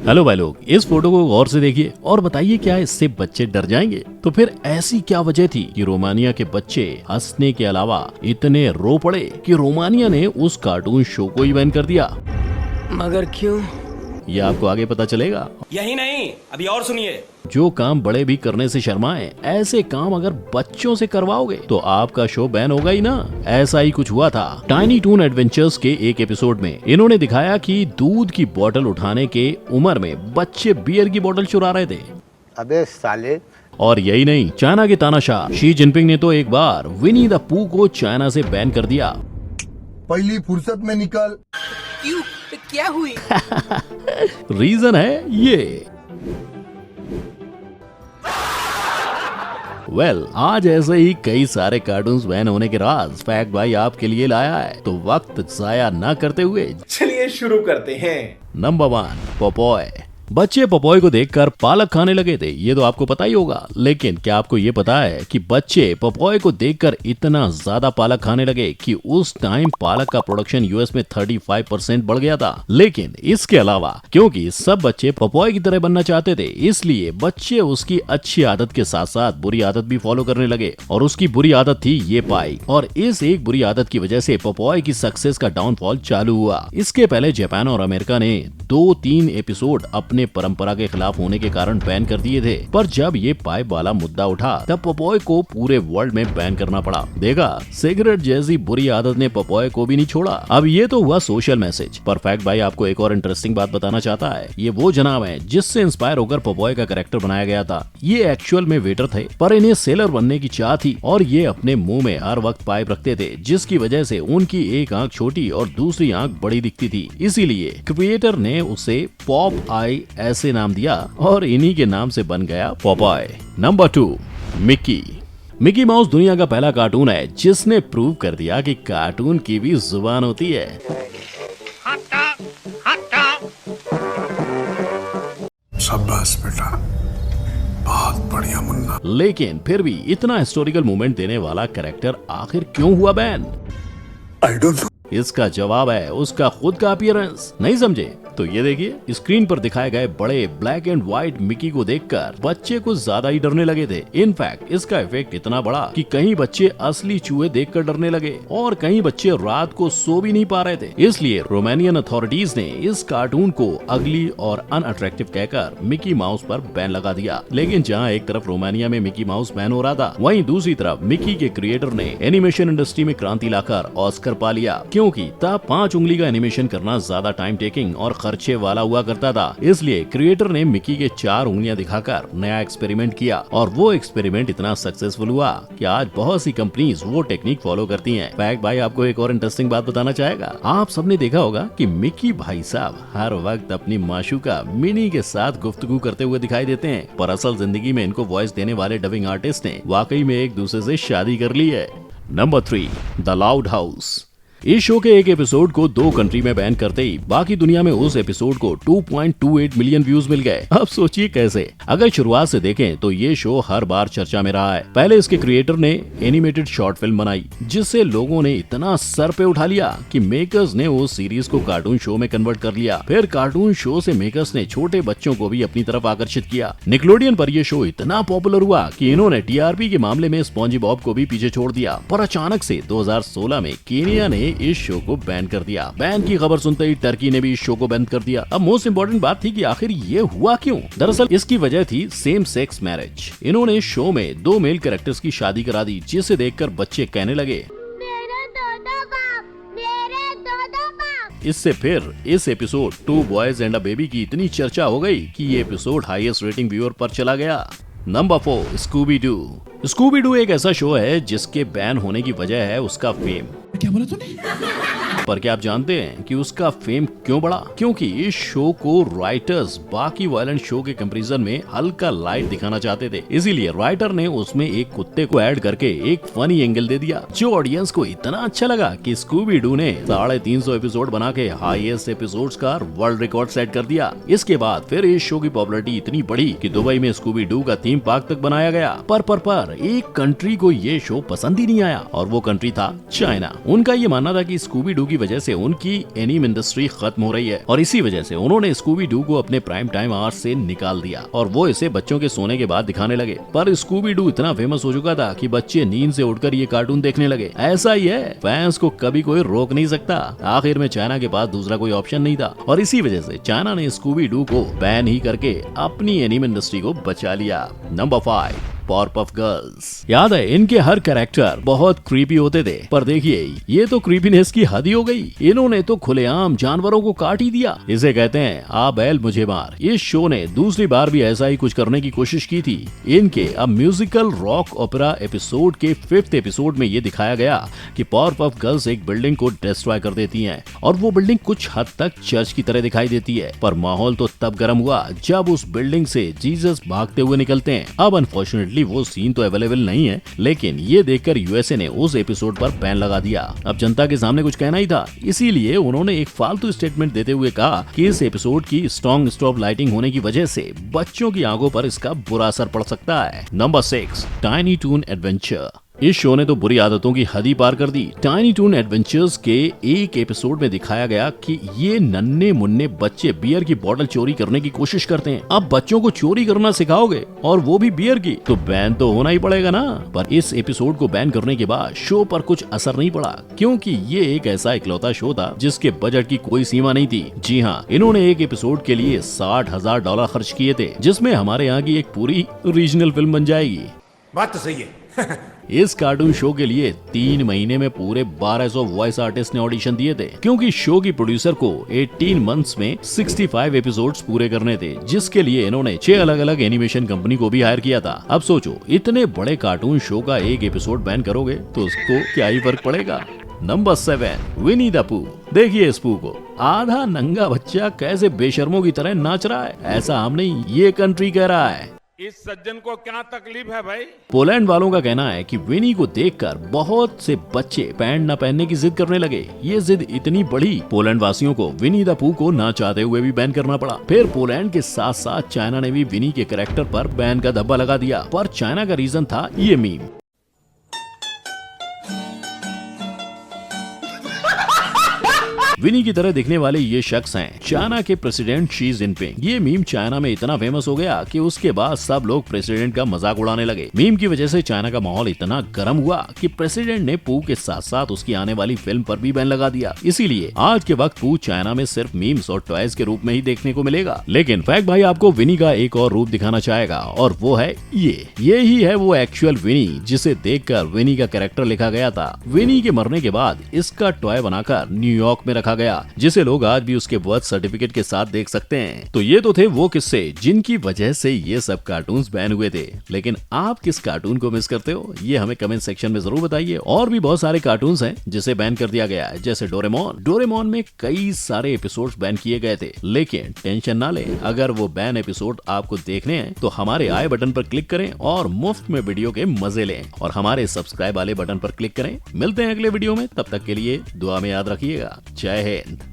Hello भाई लोग, इस फोटो को गौर से देखिए और बताइए क्या इससे बच्चे डर जाएंगे? तो फिर ऐसी क्या वजह थी कि रोमानिया के बच्चे हंसने के अलावा इतने रो पड़े कि रोमानिया ने उस कार्टून शो को ही बैन कर दिया? मगर क्यों? ये आपको आगे पता चलेगा। यही नहीं, अभी और सुनिए। जो काम बड़े भी करने से शर्माए, ऐसे काम अगर बच्चों से करवाओगे तो आपका शो बैन होगा ही ना। ऐसा ही कुछ हुआ था टाइनी टून एडवेंचर्स के एक एपिसोड में। इन्होंने दिखाया कि दूध की बोतल उठाने के उम्र में बच्चे बियर की बोतल चुरा रहे थे। अबे साले। और यही नहीं, चाइना के तानाशाह शी जिनपिंग ने तो एक बार विनी द पू को चाइना से बैन कर दिया। पहली फुर्सत में निकल। क्यों? क्या हुई? रीजन है ये। आज ऐसे ही कई सारे कार्टून्स बैन होने के राज फैक्ट भाई आपके लिए लाया है, तो वक्त जाया न करते हुए चलिए शुरू करते हैं। Number 1, Popeye. बच्चे पोपोय को देखकर पालक खाने लगे थे, ये तो आपको पता ही होगा। लेकिन क्या आपको ये पता है कि बच्चे पोपोय को देखकर इतना ज्यादा पालक खाने लगे कि उस टाइम पालक का प्रोडक्शन यूएस में 35% बढ़ गया था। लेकिन इसके अलावा क्योंकि सब बच्चे पोपोय की तरह बनना चाहते थे, इसलिए बच्चे उसकी अच्छी आदत के साथ साथ बुरी आदत भी फॉलो करने लगे। और उसकी बुरी आदत थी ये पाई, और इस एक बुरी आदत की वजह से पोपोय की सक्सेस का डाउनफॉल चालू हुआ। इसके पहले जापान और अमेरिका ने 2-3 एपिसोड अपने परंपरा के खिलाफ होने के कारण बैन कर दिए थे, पर जब ये पाइप वाला मुद्दा उठा तब पोपोय को पूरे वर्ल्ड में बैन करना पड़ा। देखा, सिगरेट जैसी बुरी आदत ने पोपोय को भी नहीं छोड़ा। अब ये तो हुआ सोशल मैसेज। परफेक्ट भाई आपको एक और इंटरेस्टिंग बात बताना चाहता है। ये वो जनाब है जिससे इंस्पायर होकर पोपोय का कैरेक्टर बनाया गया था। ये एक्चुअल में वेटर थे, पर इन्हें सेलर बनने की चाह थी और ये अपने मुंह में हर वक्त पाइप रखते थे, जिसकी वजह से उनकी एक आंख छोटी और दूसरी आंख बड़ी दिखती थी। इसीलिए क्रिएटर ने उसे पॉप आई ऐसे नाम दिया और इन्हीं के नाम से बन गया Popeye. Number 2, Mickey. Mickey mouse दुनिया का पहला कार्टून है जिसने प्रूव कर दिया कि कार्टून की भी जुबान होती है। शाबाश बेटा, बहुत बढ़िया मुन्ना। लेकिन फिर भी इतना हिस्टोरिकल मूवमेंट देने वाला कैरेक्टर आखिर क्यों हुआ बैन? I don't know. इसका जवाब है उसका खुद का अपीयरेंस। नहीं समझे तो ये देखिए, स्क्रीन पर दिखाए गए बड़े ब्लैक एंड व्हाइट मिकी को देखकर बच्चे कुछ ज्यादा ही डरने लगे थे। इनफैक्ट इसका इफेक्ट इतना बड़ा कि कई बच्चे असली चूहे देखकर डरने लगे और कई बच्चे रात को सो भी नहीं पा रहे थे। इसलिए रोमानियन अथॉरिटीज ने इस कार्टून को अगली और अनअट्रैक्टिव कहकर मिकी माउस पर बैन लगा दिया। लेकिन जहाँ एक तरफ रोमानिया में मिकी माउस बैन हो रहा था, वहीं दूसरी तरफ मिकी के क्रिएटर ने एनिमेशन इंडस्ट्री में क्रांति लाकर ऑस्कर पा लिया, क्योंकि तब 5 उंगली का एनिमेशन करना ज्यादा टाइम टेकिंग और खर्चे वाला हुआ करता था। इसलिए क्रिएटर ने मिकी के 4 उंगलियां दिखाकर नया एक्सपेरिमेंट किया और वो एक्सपेरिमेंट इतना सक्सेसफुल हुआ कि आज बहुत सी कंपनीज वो टेक्निक फॉलो करती हैं। फैक्ट भाई आपको एक और इंटरेस्टिंग बात बताना चाहेगा। आप सबने देखा होगा कि मिकी भाई साहब हर वक्त अपनी माशूका मिनी के साथ गुफ्तगू करते हुए दिखाई देते हैं, पर असल जिंदगी में इनको वॉइस देने वाले डबिंग आर्टिस्ट ने वाकई में एक दूसरे से शादी कर ली है। Number 3, the loud house. इस शो के एक एपिसोड को 2 कंट्री में बैन करते ही बाकी दुनिया में उस एपिसोड को 2.28 मिलियन व्यूज मिल गए। अब सोचिए कैसे। अगर शुरुआत से देखें तो ये शो हर बार चर्चा में रहा है। पहले इसके क्रिएटर ने एनिमेटेड शॉर्ट फिल्म बनाई जिससे लोगों ने इतना सर पे उठा लिया कि मेकर्स ने उस सीरीज को कार्टून शो में कन्वर्ट कर लिया। फिर कार्टून शो से मेकर्स ने छोटे बच्चों को भी अपनी तरफ आकर्षित किया। निकलोडियन पर यह शो इतना पॉपुलर हुआ कि इन्होंने टीआरपी के मामले में स्पॉन्जी बॉब को भी पीछे छोड़ दिया। पर अचानक से 2016 में केनिया ने इस शो को बैन कर दिया। बैन की खबर सुनते ही टर्की ने भी इस शो को बैन कर दिया। अब मोस्ट इम्पोर्टेंट बात थी कि आखिर ये हुआ क्यों? दरअसल इसकी वजह थी सेम सेक्स मैरिज। इन्होंने इस शो में 2 मेल कैरेक्टर्स की शादी करा दी, जिसे देखकर बच्चे कहने लगे इससे फिर इस episode 2 boys and a baby की इतनी चर्चा हो गई कि ये एपिसोड हाईएस्ट रेटिंग व्यूअर पर चला गया। Number 4, Scooby Doo. Scooby Doo एक ऐसा शो है जिसके बैन होने की वजह है उसका फेम। क्या बोला तूने? पर क्या आप जानते हैं कि उसका फेम क्यों बढ़ा? क्योंकि इस शो को राइटर्स बाकी वायलेंट शो के कंपैरिजन में हल्का लाइट दिखाना चाहते थे। इसीलिए राइटर ने उसमें एक कुत्ते को ऐड करके एक फनी एंगल दे दिया, जो ऑडियंस को इतना अच्छा लगा कि स्कूबी डू ने 350 एपिसोड बना के हाईएस्ट एपिसोड्स का वर्ल्ड रिकॉर्ड सेट कर दिया। इसके बाद फिर इस शो की पॉपुलैरिटी इतनी बढ़ी कि दुबई में स्कूबी डू का थीम पार्क तक बनाया गया। पर पर एक कंट्री को ये शो पसंद ही नहीं आया और वो कंट्री था चाइना। उनका ये मानना था कि स्कूबी डू की वजह से उनकी एनीम इंडस्ट्री खत्म हो रही है और इसी वजह से उन्होंने स्कूबी डू को अपने प्राइम टाइम आवर्स से निकाल दिया और वो इसे बच्चों के सोने के बाद दिखाने लगे। पर स्कूबी डू इतना फेमस हो चुका था कि बच्चे नींद से उठकर ये कार्टून देखने लगे। ऐसा ही है, फैंस को कभी कोई रोक नहीं सकता। आखिर में चाइना के पास दूसरा कोई ऑप्शन नहीं था और इसी वजह से चाइना ने स्कूबी डू को बैन ही करके अपनी एनीम इंडस्ट्री को बचा लिया। Number 5, Powerpuff girls. याद है, इनके हर कैरेक्टर बहुत क्रीपी होते थे, पर देखिए ये तो क्रीपीनेस की हद ही हो गई। इन्होंने तो खुलेआम जानवरों को काट ही दिया। इसे कहते हैं आ बैल मुझे मार। इस शो ने दूसरी बार भी ऐसा ही कुछ करने की कोशिश की थी। इनके अब म्यूजिकल रॉक ओपेरा एपिसोड के 5th एपिसोड में ये दिखाया गया कि पावरपफ गर्ल्स एक बिल्डिंग को डिस्ट्रॉय कर देती हैं और वो बिल्डिंग कुछ हद तक चर्च की तरह दिखाई देती है। पर माहौल तो तब गर्म हुआ जब उस बिल्डिंग से जीसस भागते हुए निकलते हैं। अब अनफॉर्चुनेटली वो सीन तो अवेलेबल नहीं है, लेकिन ये देखकर यूएसए ने उस एपिसोड पर बैन लगा दिया। अब जनता के सामने कुछ कहना ही था, इसीलिए उन्होंने एक फालतू स्टेटमेंट देते हुए कहा कि इस एपिसोड की स्ट्रॉन्ग स्टॉप लाइटिंग होने की वजह से बच्चों की आंखों पर इसका बुरा असर पड़ सकता है। Number 6, tiny toon adventure. इस शो ने तो बुरी आदतों की हद ही पार कर दी। टाइनी टून एडवेंचर्स के एक एपिसोड में दिखाया गया कि ये नन्हे मुन्ने बच्चे बियर की बोतल चोरी करने की कोशिश करते हैं। अब बच्चों को चोरी करना सिखाओगे और वो भी बियर की, तो बैन तो होना ही पड़ेगा ना। पर इस एपिसोड को बैन करने के बाद शो पर कुछ असर नहीं पड़ा, क्योंकि ये एक ऐसा इकलौता शो था जिसके बजट की कोई सीमा नहीं थी। जी हाँ, इन्होंने एक एपिसोड के लिए $60,000 खर्च किए थे, जिसमें हमारे यहाँ की एक पूरी रीजनल फिल्म बन जाएगी। बात तो सही है। इस कार्टून शो के लिए 3 महीने में पूरे 1200 वॉइस आर्टिस्ट ने ऑडिशन दिए थे, क्योंकि शो की प्रोड्यूसर को 18 मंथ्स में 65 एपिसोड्स पूरे करने थे, जिसके लिए इन्होंने 6 अलग अलग एनिमेशन कंपनी को भी हायर किया था। अब सोचो, इतने बड़े कार्टून शो का एक एपिसोड बैन करोगे तो उसको क्या ही फर्क पड़ेगा। नंबर 7, विनी द पू। देखिए इस पू को, आधा नंगा बच्चा कैसे बेशर्मों की तरह नाच रहा है। ऐसा हम नहीं, ये कंट्री कह रहा है। इस सज्जन को क्या तकलीफ है भाई? पोलैंड वालों का कहना है कि विनी को देखकर बहुत से बच्चे पैंट न पहनने की जिद करने लगे। ये जिद इतनी बड़ी, पोलैंड वासियों को विनी द पू को ना चाहते हुए भी बैन करना पड़ा। फिर पोलैंड के साथ साथ चाइना ने भी विनी के कैरेक्टर पर बैन का धब्बा लगा दिया। पर चाइना का रीजन था ये मीम। विनी की तरह दिखने वाले ये शख्स हैं चाइना के प्रेसिडेंट शी जिनपिंग। ये मीम चाइना में इतना फेमस हो गया कि उसके बाद सब लोग प्रेसिडेंट का मजाक उड़ाने लगे। मीम की वजह से चाइना का माहौल इतना गर्म हुआ कि प्रेसिडेंट ने पू के साथ साथ उसकी आने वाली फिल्म पर भी बैन लगा दिया। इसीलिए आज के वक्त पू चाइना में सिर्फ मीम्स और टॉयज के रूप में ही देखने को मिलेगा। लेकिन फैक्ट भाई आपको विनी का एक और रूप दिखाना चाहेगा, और वो है ये ही है वो एक्चुअल विनी जिसे देखकर विनी का कैरेक्टर लिखा गया था। विनी के मरने के बाद इसका टॉय बनाकर न्यूयॉर्क में रखा गया, जिसे लोग आज भी उसके बर्थ सर्टिफिकेट के साथ देख सकते हैं। तो ये तो थे वो किस्से जिनकी वजह से ये सब कार्टून्स बैन हुए थे। लेकिन आप किस कार्टून को मिस करते हो, ये हमें कमेंट सेक्शन में जरूर बताइए। और भी बहुत सारे कार्टून्स हैं जिसे बैन कर दिया गया है, जैसे डोरेमोन में कई सारे एपिसोड्स बैन किए गए थे। लेकिन टेंशन ना ले, अगर वो बैन एपिसोड आपको देखने हैं तो हमारे आई बटन पर क्लिक करें और मुफ्त में वीडियो के मजे लें, और हमारे सब्सक्राइब वाले बटन पर क्लिक करें। मिलते हैं अगले वीडियो में, तब तक के लिए दुआ में याद रखिएगा। जय हिंद।